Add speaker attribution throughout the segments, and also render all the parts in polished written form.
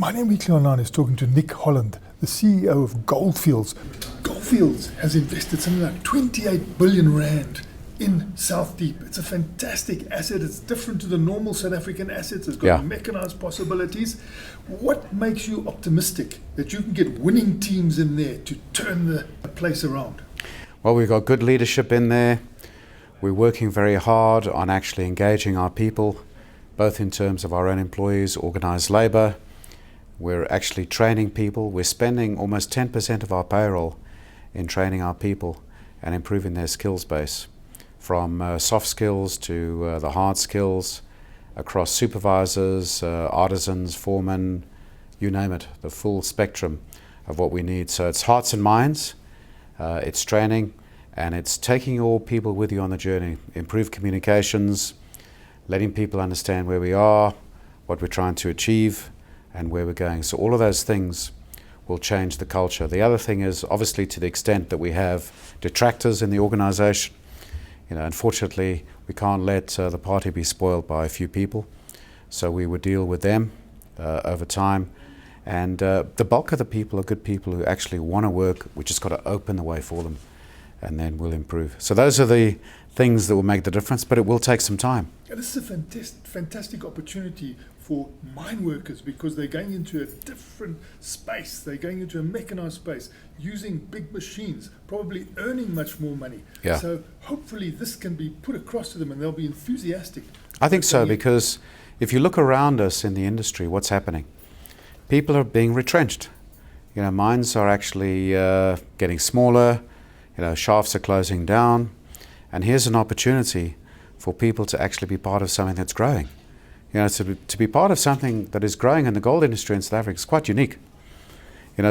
Speaker 1: My name weekly online is talking to Nick Holland, the CEO of Goldfields. Goldfields has invested something like 28 billion rand in South Deep. It's a fantastic asset. It's different to the normal South African assets. It's got mechanized possibilities. What makes you optimistic that you can get winning teams in there to turn the place around?
Speaker 2: Well, we've got good leadership in there. We're working very hard on actually engaging our people, both in terms of our own employees, organised labour. We're actually training people. We're spending almost 10% of our payroll in training our people and improving their skills base, from soft skills to the hard skills, across supervisors, artisans, foremen, you name it, the full spectrum of what we need. So it's hearts and minds, it's training, and it's taking all people with you on the journey. Improve communications, letting people understand where we are, what we're trying to achieve, and where we're going. So all of those things will change the culture. The other thing is, obviously, to the extent that we have detractors in the organisation, unfortunately, we can't let the party be spoiled by a few people. So we would deal with them over time. And the bulk of the people are good people who actually want to work. We just got to open the way for them, and then we'll improve. So those are the things that will make the difference, but it will take some time.
Speaker 1: And this is a fantastic opportunity for mine workers, because they're going into a different space. They're going into a mechanized space, using big machines, probably earning much more money.
Speaker 2: Yeah.
Speaker 1: So hopefully this can be put across to them and they'll be enthusiastic.
Speaker 2: I think so, because if you look around us in the industry, what's happening? People are being retrenched. Mines are actually getting smaller, shafts are closing down, and here's an opportunity for people to actually be part of something that's growing. To be part of something that is growing in the gold industry in South Africa is quite unique.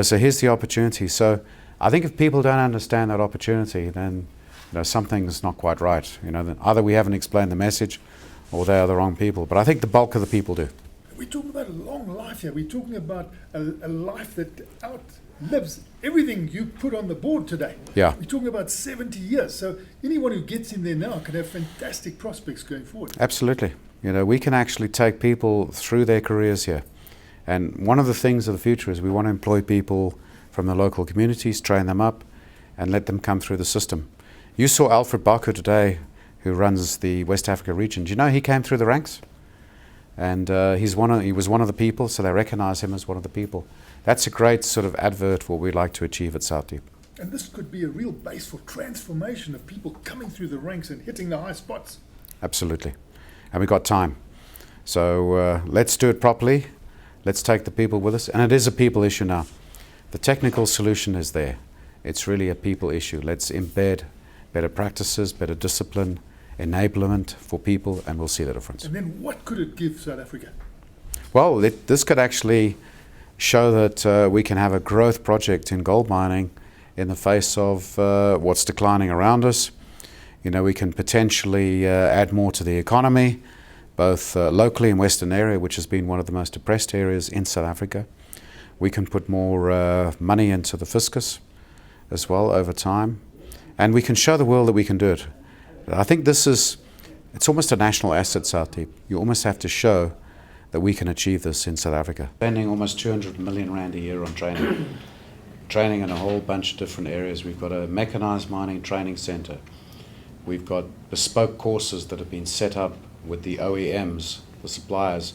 Speaker 2: So here's the opportunity. So I think if people don't understand that opportunity, then something's not quite right. Then either we haven't explained the message, or they are the wrong people. But I think the bulk of the people do.
Speaker 1: We're talking about a long life here. We're talking about a life that outlives everything you put on the board today.
Speaker 2: Yeah.
Speaker 1: We're talking about 70 years. So anyone who gets in there now can have fantastic prospects going forward.
Speaker 2: Absolutely. We can actually take people through their careers here. And one of the things of the future is we want to employ people from the local communities, train them up, and let them come through the system. You saw Alfred Baku today, who runs the West Africa region. Do you know he came through the ranks? And he was one of the people, so they recognize him as one of the people. That's a great sort of advert for what we'd like to achieve at South Deep.
Speaker 1: And this could be a real base for transformation of people coming through the ranks and hitting the high spots.
Speaker 2: Absolutely. And we've got time. So let's do it properly. Let's take the people with us. And it is a people issue now. The technical solution is there. It's really a people issue. Let's embed better practices, better discipline, enablement for people, and we'll see the difference.
Speaker 1: And then what could it give South Africa?
Speaker 2: Well, this could actually show that we can have a growth project in gold mining in the face of what's declining around us. We can potentially add more to the economy, both locally in Western area, which has been one of the most depressed areas in South Africa. We can put more money into the fiscus as well over time. And we can show the world that we can do it. I think it's almost a national asset, South Deep. You almost have to show that we can achieve this in South Africa. Spending almost 200 million rand a year on training. Training in a whole bunch of different areas. We've got a mechanised mining training centre. We've got bespoke courses that have been set up with the OEMs, the suppliers,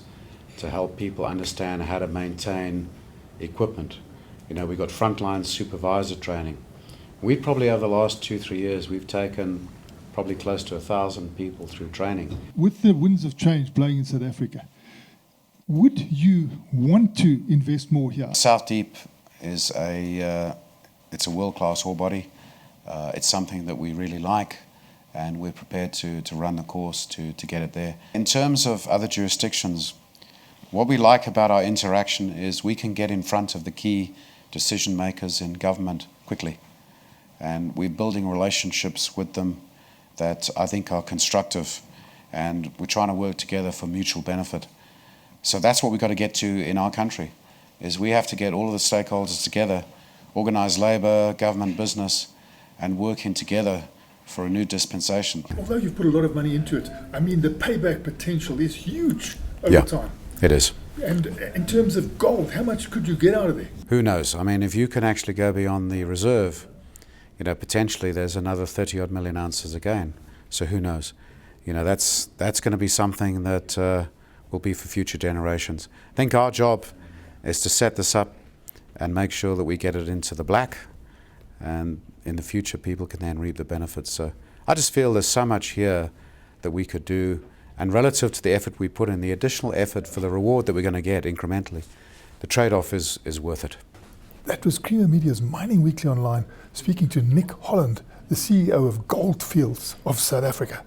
Speaker 2: to help people understand how to maintain equipment. We've got frontline supervisor training. We probably, over the last 2-3 years, we've taken probably close to 1,000 people through training.
Speaker 1: With the winds of change blowing in South Africa, would you want to invest more here?
Speaker 2: South Deep is it's a world-class ore body. It's something that we really like, and we're prepared to run the course to get it there. In terms of other jurisdictions, what we like about our interaction is we can get in front of the key decision makers in government quickly. And we're building relationships with them that I think are constructive, and we're trying to work together for mutual benefit. So that's what we've got to get to in our country, is we have to get all of the stakeholders together, organised labour, government, business, and working together for a new dispensation.
Speaker 1: Although you've put a lot of money into it, the payback potential is huge over time.
Speaker 2: It is.
Speaker 1: And in terms of gold, how much could you get out of there?
Speaker 2: Who knows? I mean, if you can actually go beyond the reserve, you know, potentially there's another 30 odd million ounces again. So who knows? You know, that's going to be something that will be for future generations. I think our job is to set this up and make sure that we get it into the black, and in the future people can then reap the benefits. So I just feel there's so much here that we could do, and relative to the effort we put in, the additional effort for the reward that we're going to get incrementally, the trade-off is worth it.
Speaker 1: That was Creamer Media's Mining Weekly Online, speaking to Nick Holland, the CEO of Goldfields of South Africa.